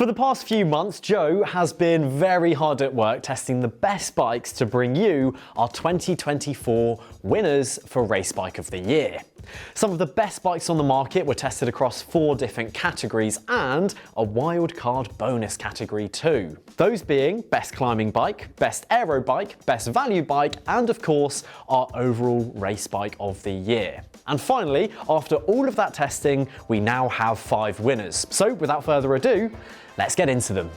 For the past few months, Joe has been very hard at work testing the best bikes to bring you our 2024 winners for Race Bike of the Year. Some of the best bikes on the market were tested across 4 different categories and a wildcard bonus category too. Those being best climbing bike, best aero bike, best value bike, and of course, our overall race bike of the year. And finally, after all of that testing, we now have 5 winners. So without further ado, let's get into them.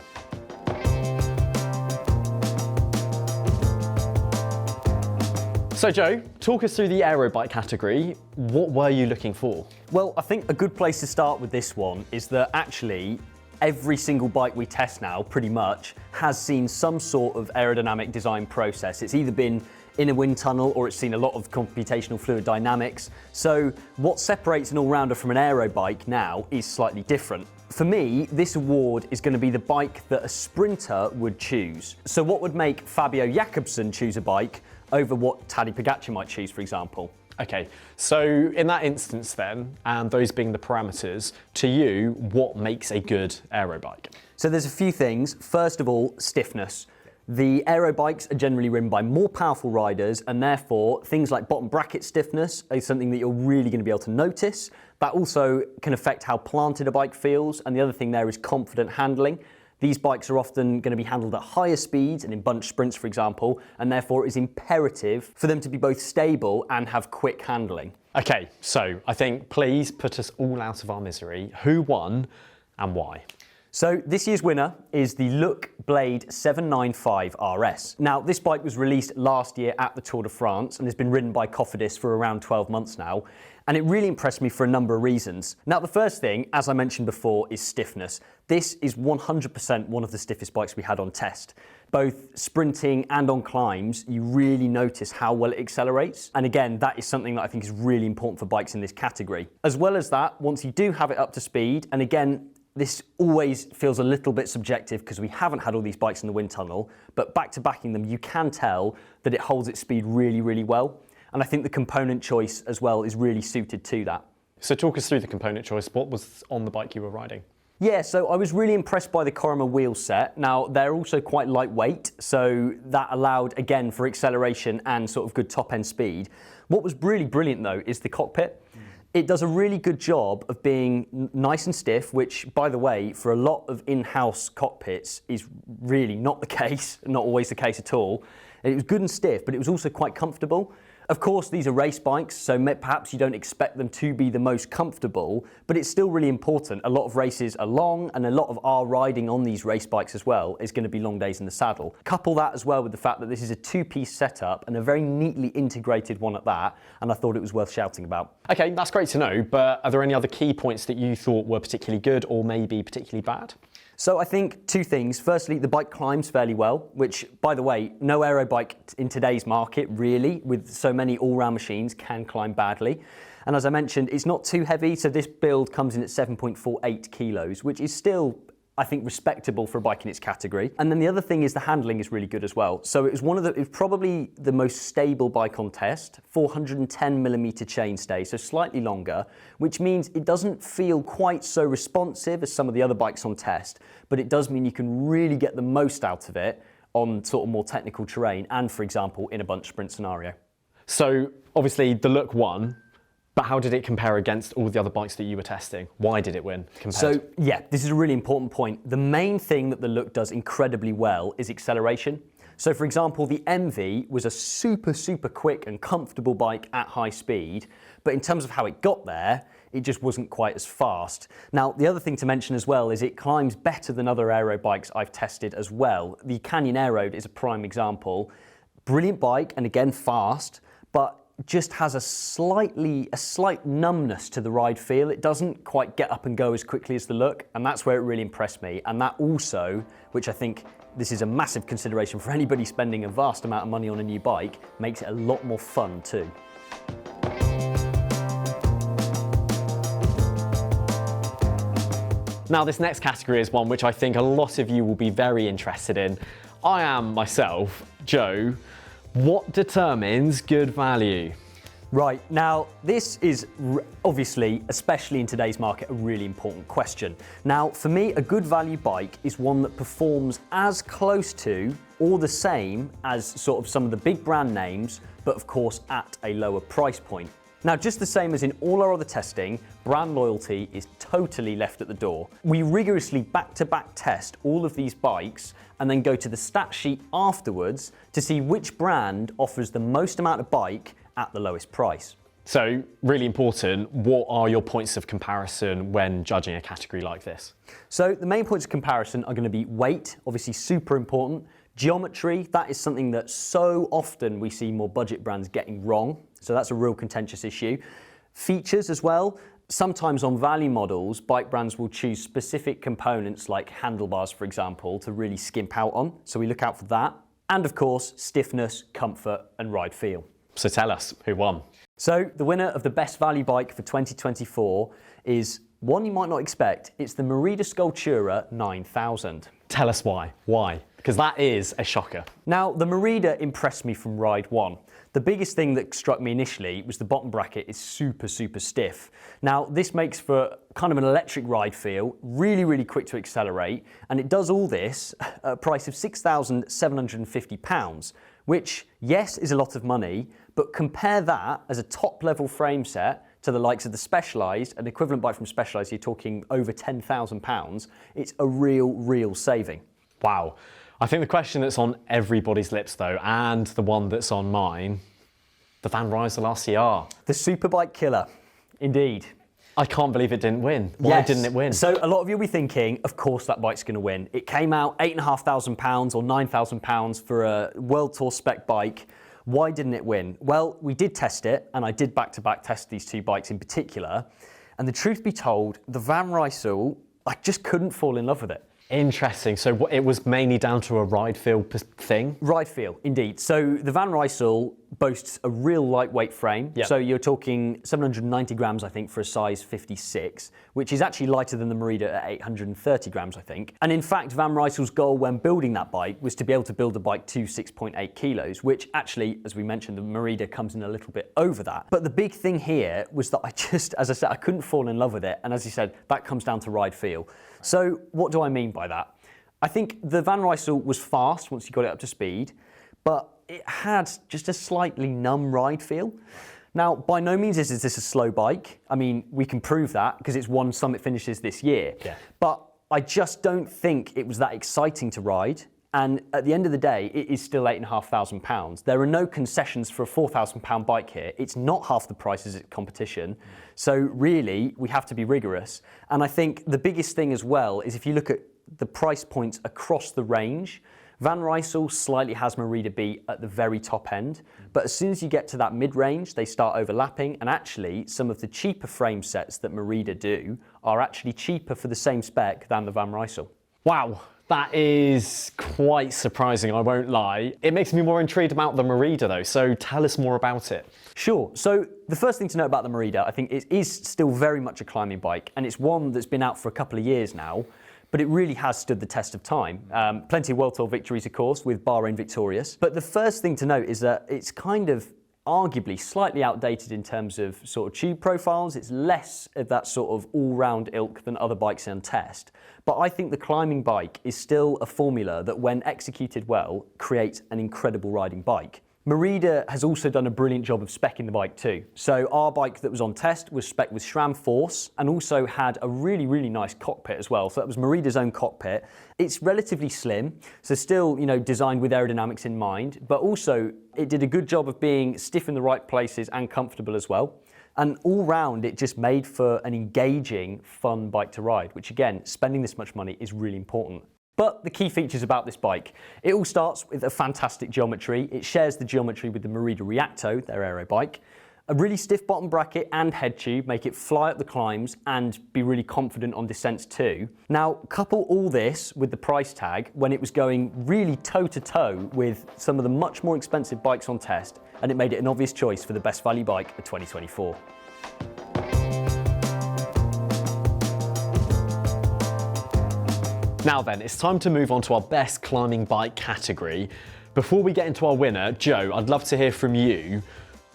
So Joe, talk us through the aero bike category. What were you looking for? Well, I think a good place to start with this one is that actually every single bike we test now, pretty much, has seen some sort of aerodynamic design process. It's either been in a wind tunnel or it's seen a lot of computational fluid dynamics. So what separates an all-rounder from an aero bike now is slightly different. For me, this award is going to be the bike that a sprinter would choose. So what would make Fabio Jakobsen choose a bike over what Tadej Pogačar might choose, for example? Okay, so in that instance then, and those being the parameters, to you, what makes a good aero bike? So there's a few things. First of all, stiffness. The aero bikes are generally ridden by more powerful riders, and therefore things like bottom bracket stiffness is something that you're really going to be able to notice. That also can affect how planted a bike feels, and the other thing there is confident handling. These bikes are often going to be handled at higher speeds and in bunch sprints, for example, and therefore it is imperative for them to be both stable and have quick handling. Okay, so I think please put us all out of our misery. Who won and why? So this year's winner is the Look Blade 795 RS. Now, this bike was released last year at the Tour de France and has been ridden by Cofidis for around 12 months now. And it really impressed me for a number of reasons. Now, the first thing, as I mentioned before, is stiffness. This is 100% one of the stiffest bikes we had on test. Both sprinting and on climbs, you really notice how well it accelerates. And again, that is something that I think is really important for bikes in this category. As well as that, once you do have it up to speed, and again, this always feels a little bit subjective because we haven't had all these bikes in the wind tunnel, but back to backing them, you can tell that it holds its speed really, really well. And I think the component choice as well is really suited to that. So talk us through the component choice. What was on the bike you were riding? Yeah, so I was really impressed by the Corima wheel set. Now, they're also quite lightweight, so that allowed, again, for acceleration and sort of good top-end speed. What was really brilliant, though, is the cockpit. It does a really good job of being nice and stiff, which, by the way, for a lot of in-house cockpits is really not the case, not always the case at all. And it was good and stiff, but it was also quite comfortable. Of course, these are race bikes, so perhaps you don't expect them to be the most comfortable, but it's still really important. A lot of races are long, and a lot of our riding on these race bikes as well is going to be long days in the saddle. Couple that as well with the fact that this is a 2-piece setup and a very neatly integrated one at that, and I thought it was worth shouting about. Okay, that's great to know, but are there any other key points that you thought were particularly good or maybe particularly bad? So I think 2 things. Firstly, the bike climbs fairly well, which, by the way, no aero bike in today's market really, with so many all-round machines, can climb badly. And as I mentioned, it's not too heavy, so this build comes in at 7.48 kilos, which is still, I think, respectable for a bike in its category. And then the other thing is the handling is really good as well. So it was probably the most stable bike on test, 410mm chainstay, so slightly longer, which means it doesn't feel quite so responsive as some of the other bikes on test, but it does mean you can really get the most out of it on sort of more technical terrain and, for example, in a bunch sprint scenario. So obviously the Look won. But how did it compare against all the other bikes that you were testing? Why did it win compared? So yeah, this is a really important point. The main thing that the Look does incredibly well is acceleration. So for example, the Enve was a super, super quick and comfortable bike at high speed, but in terms of how it got there, it just wasn't quite as fast. Now, the other thing to mention as well is it climbs better than other aero bikes I've tested as well. The Canyon Aero is a prime example. Brilliant bike, and again, fast, but just has a slight numbness to the ride feel. It doesn't quite get up and go as quickly as the Look, and that's where it really impressed me. And that also, which I think this is a massive consideration for anybody spending a vast amount of money on a new bike, makes it a lot more fun too. Now, this next category is one which I think a lot of you will be very interested in. I am myself, Joe. What determines good value? Right, now this is obviously, especially in today's market, a really important question. Now, for me, a good value bike is one that performs as close to or the same as sort of some of the big brand names, but of course at a lower price point. Now, just the same as in all our other testing, brand loyalty is totally left at the door. We rigorously back-to-back test all of these bikes and then go to the stat sheet afterwards to see which brand offers the most amount of bike at the lowest price. So, really important, what are your points of comparison when judging a category like this? So the main points of comparison are going to be weight, obviously super important. Geometry, that is something that so often we see more budget brands getting wrong. So that's a real contentious issue. Features as well. Sometimes on value models, bike brands will choose specific components like handlebars, for example, to really skimp out on. So we look out for that. And of course, stiffness, comfort, and ride feel. So tell us, who won? So the winner of the best value bike for 2024 is one you might not expect. It's the Merida Scultura 9000. Tell us why. Why? Because that is a shocker. Now, the Merida impressed me from ride one. The biggest thing that struck me initially was the bottom bracket is super, super stiff. Now, this makes for kind of an electric ride feel, really, really quick to accelerate, and it does all this at a price of £6,750, which, yes, is a lot of money, but compare that as a top-level frame set to the likes of the Specialized, an equivalent bike from Specialized, you're talking over £10,000, it's a real, real saving. Wow. I think the question that's on everybody's lips though, and the one that's on mine, the Van Rysel RCR. The superbike killer, indeed. I can't believe it didn't win. Why didn't it win? So a lot of you will be thinking, of course that bike's going to win. It came out £8,500 or £9,000 for a World Tour spec bike. Why didn't it win? Well, we did test it, and I did back-to-back test these two bikes in particular. And the truth be told, the Van Rysel, I just couldn't fall in love with it. Interesting. So it was mainly down to a ride feel thing? Ride feel, indeed. So the Van Rysel boasts a real lightweight frame. Yep. So you're talking 790 grams, I think, for a size 56, which is actually lighter than the Merida at 830 grams, I think. And in fact, Van Rysel's goal when building that bike was to be able to build a bike to 6.8 kilos, which actually, as we mentioned, the Merida comes in a little bit over that. But the big thing here was that I just, as I said, I couldn't fall in love with it. And as you said, that comes down to ride feel. So what do I mean by that? I think the Van Rysel was fast once you got it up to speed, but it had just a slightly numb ride feel. Now, by no means is this a slow bike. I mean, we can prove that because it's won Summit finishes this year. Yeah. But I just don't think it was that exciting to ride. And at the end of the day, it is still £8,500. There are no concessions for a £4,000 bike here. It's not half the price as its competition. So really, we have to be rigorous. And I think the biggest thing as well is if you look at the price points across the range, Van Rysel slightly has Merida beat at the very top end, but as soon as you get to that mid-range, they start overlapping, and actually some of the cheaper frame sets that Merida do are actually cheaper for the same spec than the Van Rysel. Wow. That is quite surprising, I won't lie. It makes me more intrigued about the Merida though, so tell us more about it. Sure, so the first thing to note about the Merida, I think it is still very much a climbing bike, and it's one that's been out for a couple of years now, but it really has stood the test of time. Plenty of World Tour victories, of course, with Bahrain victorious. But the first thing to note is that it's kind of arguably slightly outdated in terms of sort of tube profiles. It's less of that sort of all-round ilk than other bikes on test. But I think the climbing bike is still a formula that, when executed well, creates an incredible riding bike. Merida has also done a brilliant job of speccing the bike too. So our bike that was on test was specced with SRAM Force and also had a really, really nice cockpit as well. So that was Merida's own cockpit. It's relatively slim, so still, designed with aerodynamics in mind, but also it did a good job of being stiff in the right places and comfortable as well. And all round, it just made for an engaging, fun bike to ride, which again, spending this much money is really important. But the key features about this bike, it all starts with a fantastic geometry. It shares the geometry with the Merida Reacto, their aero bike. A really stiff bottom bracket and head tube make it fly up the climbs and be really confident on descents too. Now, couple all this with the price tag when it was going really toe-to-toe with some of the much more expensive bikes on test, and it made it an obvious choice for the best value bike of 2024. Now then, it's time to move on to our best climbing bike category. Before we get into our winner, Joe, I'd love to hear from you.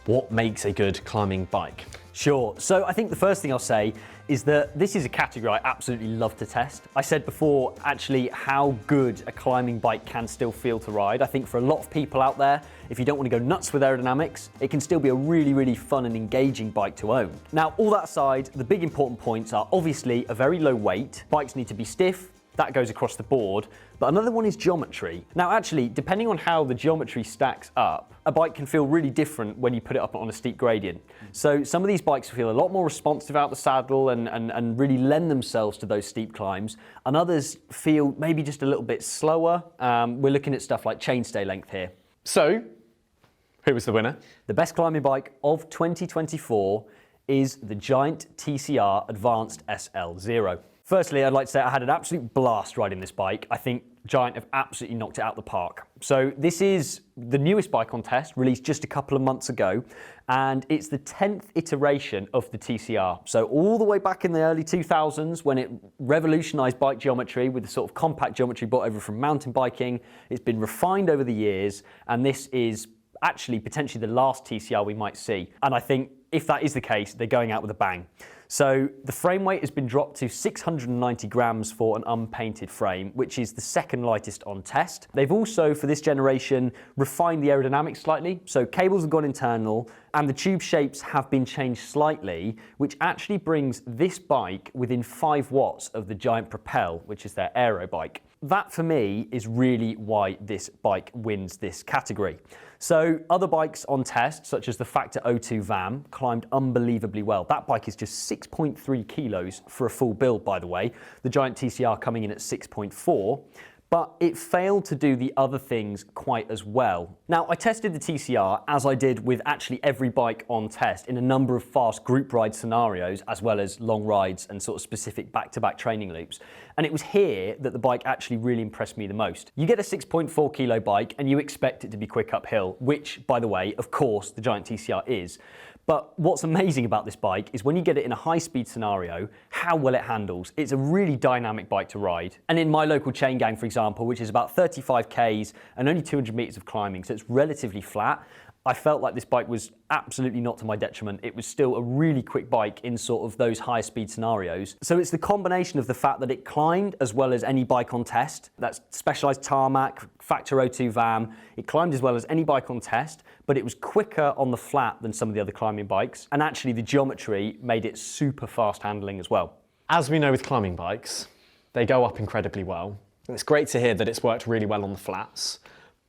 what makes a good climbing bike? Sure. So I think the first thing I'll say is that this is a category I absolutely love to test. I said before, actually, how good a climbing bike can still feel to ride. I think for a lot of people out there, if you don't want to go nuts with aerodynamics, it can still be a really, really fun and engaging bike to own. Now, all that aside, the big important points are obviously a very low weight. Bikes need to be stiff. That goes across the board. But another one is geometry. Now, actually, depending on how the geometry stacks up, a bike can feel really different when you put it up on a steep gradient. So some of these bikes feel a lot more responsive out the saddle and really lend themselves to those steep climbs. And others feel maybe just a little bit slower. We're looking at stuff like chainstay length here. So, who was the winner? The best climbing bike of 2024 is the Giant TCR Advanced SL0. Firstly, I'd like to say I had an absolute blast riding this bike. I think Giant have absolutely knocked it out of the park. So this is the newest bike on test, released just a couple of months ago, and it's the 10th iteration of the TCR. So all the way back in the early 2000s, when it revolutionized bike geometry with the sort of compact geometry brought over from mountain biking, it's been refined over the years, and this is actually potentially the last TCR we might see. And I think if that is the case, they're going out with a bang. So the frame weight has been dropped to 690 grams for an unpainted frame, which is the second lightest on test. They've also, for this generation, refined the aerodynamics slightly. So cables have gone internal and the tube shapes have been changed slightly, which actually brings this bike within 5 watts of the Giant Propel, which is their Aero bike. That, for me, is really why this bike wins this category. So other bikes on test, such as the Factor 02 VAM, climbed unbelievably well. That bike is just 6.3 kilos for a full build, by the way. The Giant TCR coming in at 6.4. But it failed to do the other things quite as well. Now, I tested the TCR, as I did with actually every bike on test, in a number of fast group ride scenarios, as well as long rides and sort of specific back-to-back training loops. And it was here that the bike actually really impressed me the most. You get a 6.4 kilo bike and you expect it to be quick uphill, which, by the way, of course, the Giant TCR is. But what's amazing about this bike is when you get it in a high-speed scenario, how well it handles. It's a really dynamic bike to ride. And in my local chain gang, for example, which is about 35 Ks and only 200 meters of climbing, so it's relatively flat, I felt like this bike was absolutely not to my detriment. It was still a really quick bike in sort of those higher speed scenarios. So it's the combination of the fact that it climbed as well as any bike on test. That's Specialized Tarmac, Factor 02 VAM. It climbed as well as any bike on test, but it was quicker on the flat than some of the other climbing bikes. And actually the geometry made it super fast handling as well. As we know with climbing bikes, they go up incredibly well. And it's great to hear that it's worked really well on the flats.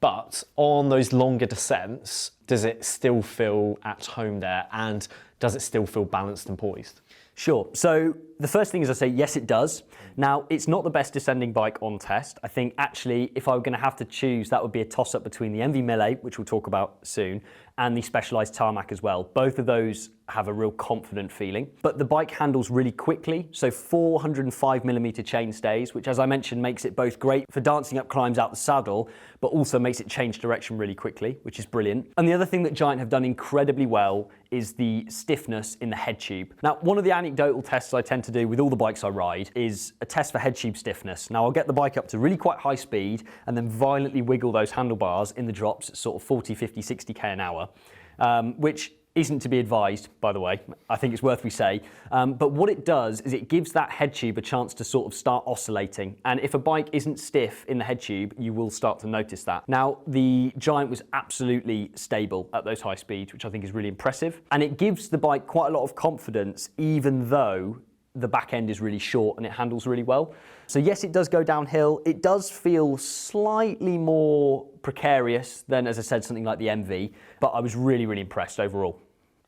But on those longer descents, does it still feel at home there, and does it still feel balanced and poised? Sure. So the first thing is I say, yes, it does. Now, it's not the best descending bike on test. I think actually, if I were going to have to choose, that would be a toss-up between the Enve Melee, which we'll talk about soon, and the Specialized Tarmac as well. Both of those have a real confident feeling. But the bike handles really quickly, so 405mm chain stays, which, as I mentioned, makes it both great for dancing up climbs out the saddle, but also makes it change direction really quickly, which is brilliant. And the other thing that Giant have done incredibly well is the stiffness in the head tube. Now, one of the anecdotal tests I tend to do with all the bikes I ride is a test for head tube stiffness. Now, I'll get the bike up to really quite high speed and then violently wiggle those handlebars in the drops at sort of 40, 50, 60k an hour, which isn't to be advised, by the way. I think it's worth we say. But what it does is it gives that head tube a chance to sort of start oscillating. And if a bike isn't stiff in the head tube, you will start to notice that. Now, the Giant was absolutely stable at those high speeds, which I think is really impressive. And it gives the bike quite a lot of confidence, even though the back end is really short and it handles really well. So yes, it does go downhill. It does feel slightly more precarious than, as I said, something like the Enve, but I was really, really impressed overall.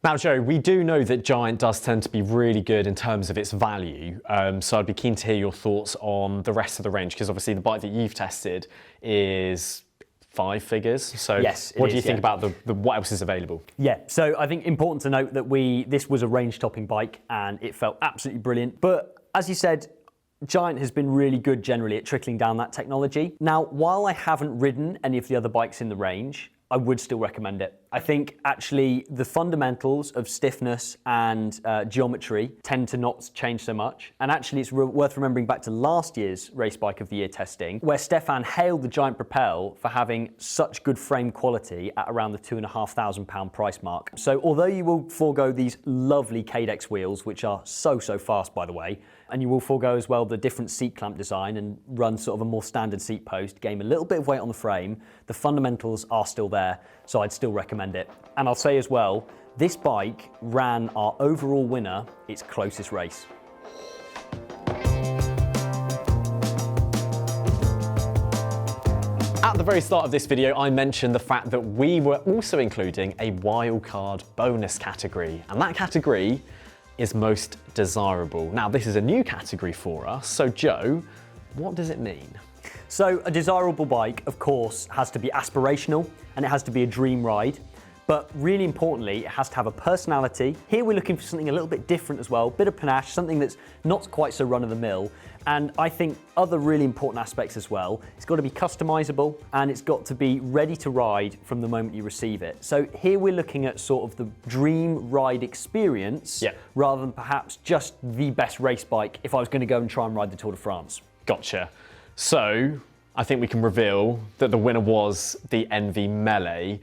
Now, Joe, we do know that Giant does tend to be really good in terms of its value, so I'd be keen to hear your thoughts on the rest of the range, because obviously the bike that you've tested is 5 figures. So yes, what do you think about what else is available? Yeah, so I think important to note that this was a range-topping bike and it felt absolutely brilliant. But as you said, Giant has been really good generally at trickling down that technology. Now, while I haven't ridden any of the other bikes in the range, I would still recommend it. I think actually the fundamentals of stiffness and geometry tend to not change so much. And actually it's worth remembering back to last year's Race Bike of the Year testing, where Stefan hailed the Giant Propel for having such good frame quality at around the £2,500 price mark. So although you will forego these lovely Cadex wheels, which are so fast by the way, and you will forego as well the different seat clamp design and run sort of a more standard seat post, gain a little bit of weight on the frame, the fundamentals are still there, so I'd still recommend it. And I'll say as well, this bike ran our overall winner its closest race. At the very start of this video, I mentioned the fact that we were also including a wildcard bonus category, and that category is most desirable. Now, this is a new category for us, so Joe, what does it mean? So a desirable bike, of course, has to be aspirational and it has to be a dream ride. But really importantly, it has to have a personality. Here we're looking for something a little bit different as well, a bit of panache, something that's not quite so run-of-the-mill. And I think other really important aspects as well, it's got to be customizable and it's got to be ready to ride from the moment you receive it. So here we're looking at sort of the dream ride experience rather than perhaps just the best race bike if I was going to go and try and ride the Tour de France. Gotcha. So I think we can reveal that the winner was the Enve Melee.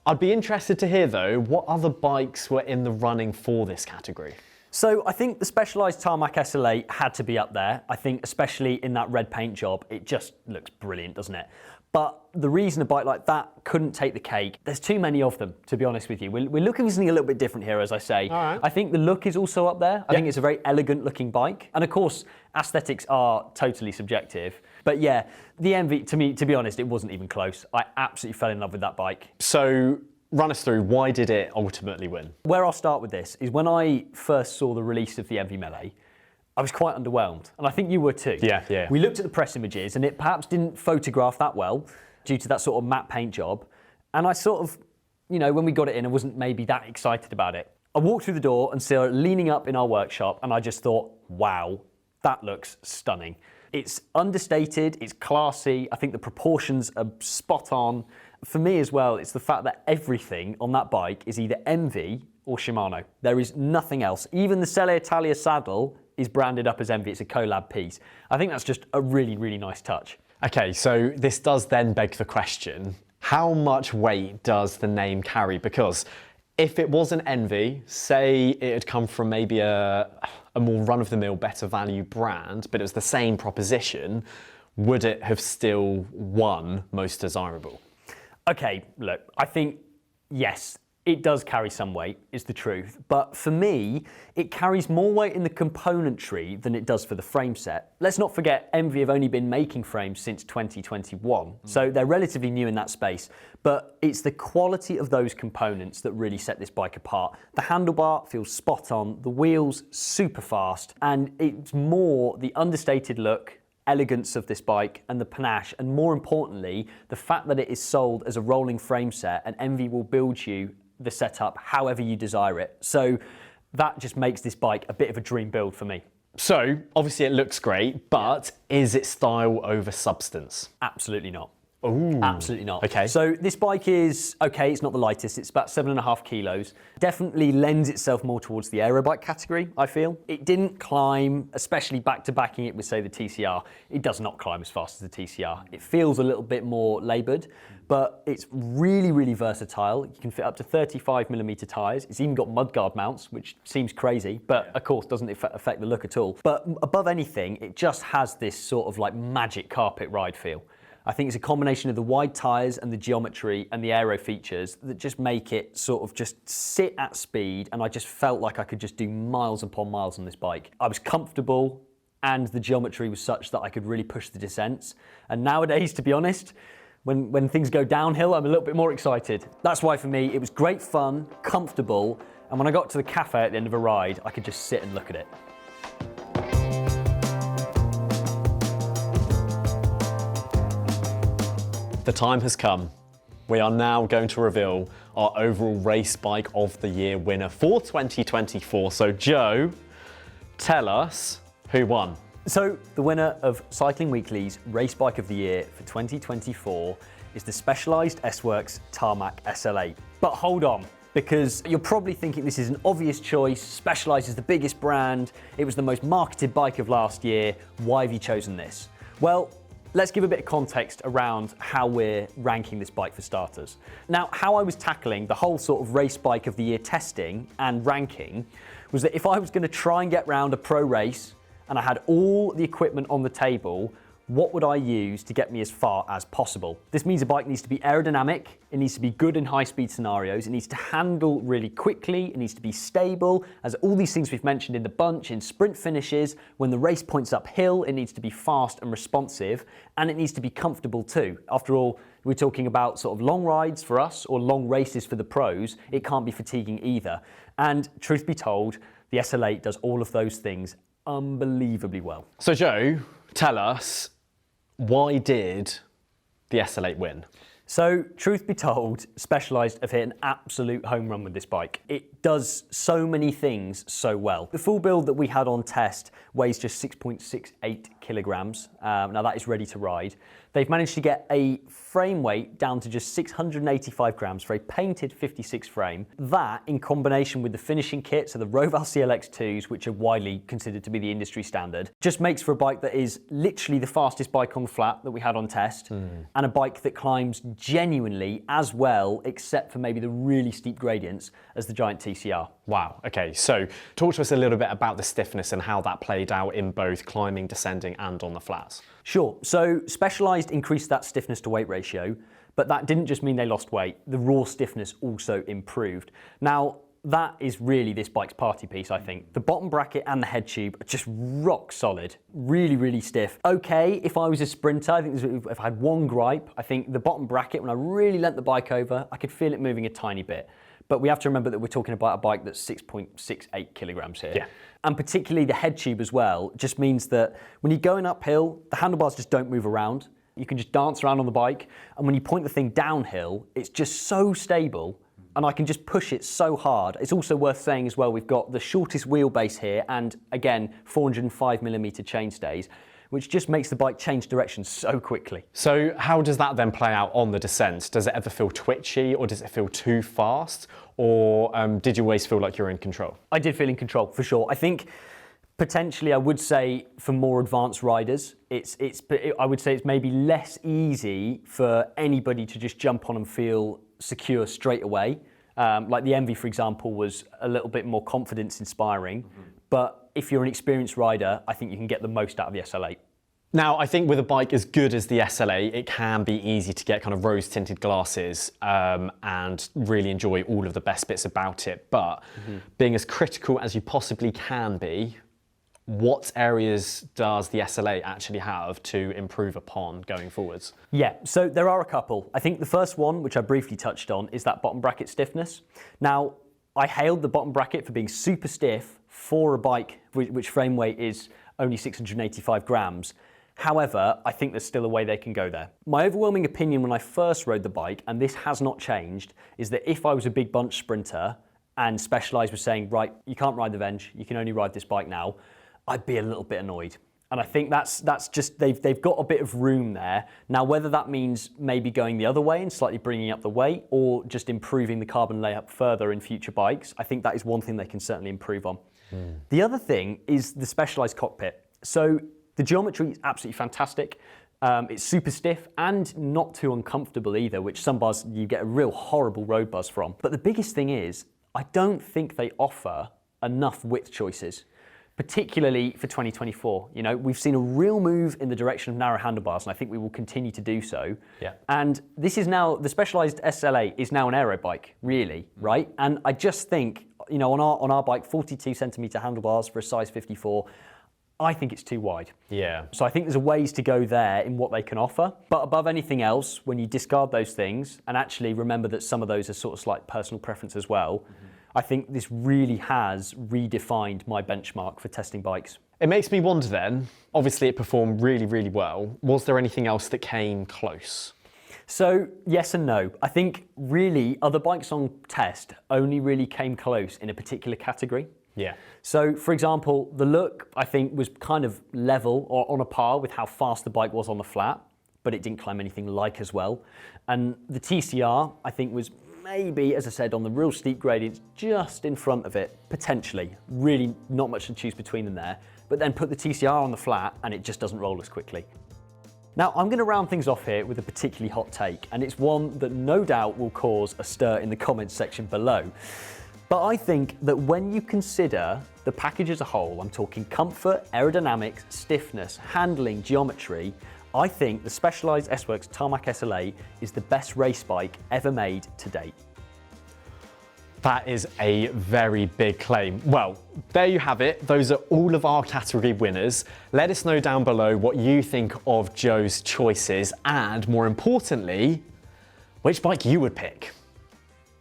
I'd be interested to hear though, what other bikes were in the running for this category? So I think the Specialized Tarmac SL8 had to be up there. I think especially in that red paint job, it just looks brilliant, doesn't it? But the reason a bike like that couldn't take the cake, there's too many of them, to be honest with you. We're looking for something a little bit different here, as I say. All right. I think the look is also up there. I think it's a very elegant looking bike. And of course, aesthetics are totally subjective. But yeah, the Enve, to be honest, it wasn't even close. I absolutely fell in love with that bike. So run us through, why did it ultimately win? Where I'll start with this is when I first saw the release of the Enve Melee, I was quite underwhelmed, and I think you were too. Yeah. We looked at the press images, and it perhaps didn't photograph that well due to that sort of matte paint job. And I sort of, you know, when we got it in, I wasn't maybe that excited about it. I walked through the door and saw it leaning up in our workshop, and I just thought, wow, that looks stunning. It's understated, it's classy, I think the proportions are spot on. For me as well, it's the fact that everything on that bike is either Enve or Shimano. There is nothing else. Even the Selle Italia saddle is branded up as Enve, it's a collab piece. I think that's just a really, really nice touch. Okay, so this does then beg the question, how much weight does the name carry? Because if it was an Enve, say it had come from maybe a more run-of-the-mill, better value brand, but it was the same proposition, would it have still won most desirable? Okay, look, I think, yes, it does carry some weight, is the truth. But for me, it carries more weight in the componentry than it does for the frame set. Let's not forget, Enve have only been making frames since 2021. So they're relatively new in that space. But it's the quality of those components that really set this bike apart. The handlebar feels spot on, the wheels super fast, and it's more the understated look, elegance of this bike and the panache, and more importantly, the fact that it is sold as a rolling frame set and Enve will build you the setup however you desire it. So that just makes this bike a bit of a dream build for me. So obviously it looks great, but is it style over substance? Absolutely not. Ooh. Absolutely not. Okay. So this bike is, okay, it's not the lightest, it's about 7.5 kilos. Definitely lends itself more towards the aero bike category, I feel. It didn't climb, especially back to backing it with, say, the TCR. It does not climb as fast as the TCR. It feels a little bit more laboured, but it's really, really versatile. You can fit up to 35mm tyres. It's even got mudguard mounts, which seems crazy, but of course doesn't affect the look at all. But above anything, it just has this sort of like magic carpet ride feel. I think it's a combination of the wide tyres and the geometry and the aero features that just make it sort of just sit at speed, and I just felt like I could just do miles upon miles on this bike. I was comfortable and the geometry was such that I could really push the descents. And nowadays, to be honest, when things go downhill, I'm a little bit more excited. That's why for me, it was great fun, comfortable, and when I got to the cafe at the end of a ride, I could just sit and look at it. The time has come. We are now going to reveal our overall race bike of the year winner for 2024. So Joe, tell us who won. So the winner of Cycling Weekly's Race Bike of the Year for 2024 is the Specialized S-Works Tarmac SL8. But hold on, because you're probably thinking this is an obvious choice. Specialized is the biggest brand. It was the most marketed bike of last year. Why have you chosen this? Well, let's give a bit of context around how we're ranking this bike for starters. Now, how I was tackling the whole sort of Race Bike of the Year testing and ranking was that if I was going to try and get round a pro race and I had all the equipment on the table, what would I use to get me as far as possible? This means a bike needs to be aerodynamic, it needs to be good in high-speed scenarios, it needs to handle really quickly, it needs to be stable, as all these things we've mentioned in the bunch, in sprint finishes, when the race points uphill, it needs to be fast and responsive, and it needs to be comfortable too. After all, we're talking about sort of long rides for us, or long races for the pros, it can't be fatiguing either. And truth be told, the SL8 does all of those things unbelievably well. So Joe, tell us, why did the SL8 win? So, truth be told, Specialized have hit an absolute home run with this bike. It does so many things so well. The full build that we had on test weighs just 6.68 kilograms. Now that is ready to ride. They've managed to get a frame weight down to just 685 grams for a painted 56 frame. That, in combination with the finishing kit, so the Roval CLX2s, which are widely considered to be the industry standard, just makes for a bike that is literally the fastest bike on the flat that we had on test, and a bike that climbs genuinely as well, except for maybe the really steep gradients, as the Giant TCR. Wow, okay, so talk to us a little bit about the stiffness and how that played out in both climbing, descending, and on the flats. Sure, so Specialized increased that stiffness to weight ratio, but that didn't just mean they lost weight, the raw stiffness also improved. Now, that is really this bike's party piece, I think. The bottom bracket and the head tube are just rock solid, really, really stiff. Okay, if I was a sprinter, I think if I had one gripe, I think the bottom bracket, when I really leant the bike over, I could feel it moving a tiny bit. But we have to remember that we're talking about a bike that's 6.68 kilograms here. Yeah. And particularly the head tube as well, just means that when you're going uphill, the handlebars just don't move around. You can just dance around on the bike. And when you point the thing downhill, it's just so stable and I can just push it so hard. It's also worth saying as well, we've got the shortest wheelbase here and again, 405mm chainstays, which just makes the bike change direction so quickly. So how does that then play out on the descent? Does it ever feel twitchy or does it feel too fast? Or did you always feel like you're in control? I did feel in control, for sure. I think potentially I would say for more advanced riders, I would say it's maybe less easy for anybody to just jump on and feel secure straight away. Like the Enve, for example, was a little bit more confidence inspiring. But if you're an experienced rider, I think you can get the most out of the SL8. Now, I think with a bike as good as the SL8, it can be easy to get kind of rose-tinted glasses and really enjoy all of the best bits about it. But being as critical as you possibly can be, what areas does the SL8 actually have to improve upon going forwards? Yeah, so there are a couple. I think the first one, which I briefly touched on, is that bottom bracket stiffness. Now, I hailed the bottom bracket for being super stiff for a bike which frame weight is only 685 grams. However, I think there's still a way they can go there. My overwhelming opinion when I first rode the bike, and this has not changed, is that if I was a big bunch sprinter and Specialized was saying, right, you can't ride the Venge, you can only ride this bike now, I'd be a little bit annoyed. And I think that's just, they've got a bit of room there. Now, whether that means maybe going the other way and slightly bringing up the weight or just improving the carbon layup further in future bikes, I think that is one thing they can certainly improve on. The other thing is the Specialized cockpit. So the geometry is absolutely fantastic. It's super stiff and not too uncomfortable either, which some bars you get a real horrible road buzz from. But the biggest thing is, I don't think they offer enough width choices, particularly for 2024. You know, we've seen a real move in the direction of narrow handlebars, and I think we will continue to do so. Yeah. And this is now, the Specialized SL8 is now an aero bike, really, right? And I just think, you know, on our bike, 42 centimeter handlebars for a size 54, I think it's too wide. Yeah. So I think there's a ways to go there in what they can offer. But above anything else, when you discard those things, and actually remember that some of those are sort of slight personal preference as well, I think this really has redefined my benchmark for testing bikes. It makes me wonder then, obviously it performed really, really well. Was there anything else that came close? So yes and no. I think really other bikes on test only really came close in a particular category. Yeah. So, for example, the look, I think, was kind of level or on a par with how fast the bike was on the flat, but it didn't climb anything like as well. And the TCR, I think, was maybe, as I said, on the real steep gradients, just in front of it, potentially. Really not much to choose between them there. But then put the TCR on the flat and it just doesn't roll as quickly. Now, I'm going to round things off here with a particularly hot take, and it's one that no doubt will cause a stir in the comments section below. But I think that when you consider the package as a whole, I'm talking comfort, aerodynamics, stiffness, handling, geometry, I think the Specialized S-Works Tarmac SL8 is the best race bike ever made to date. That is a very big claim. Well, there you have it. Those are all of our category winners. Let us know down below what you think of Joe's choices and, more importantly, which bike you would pick.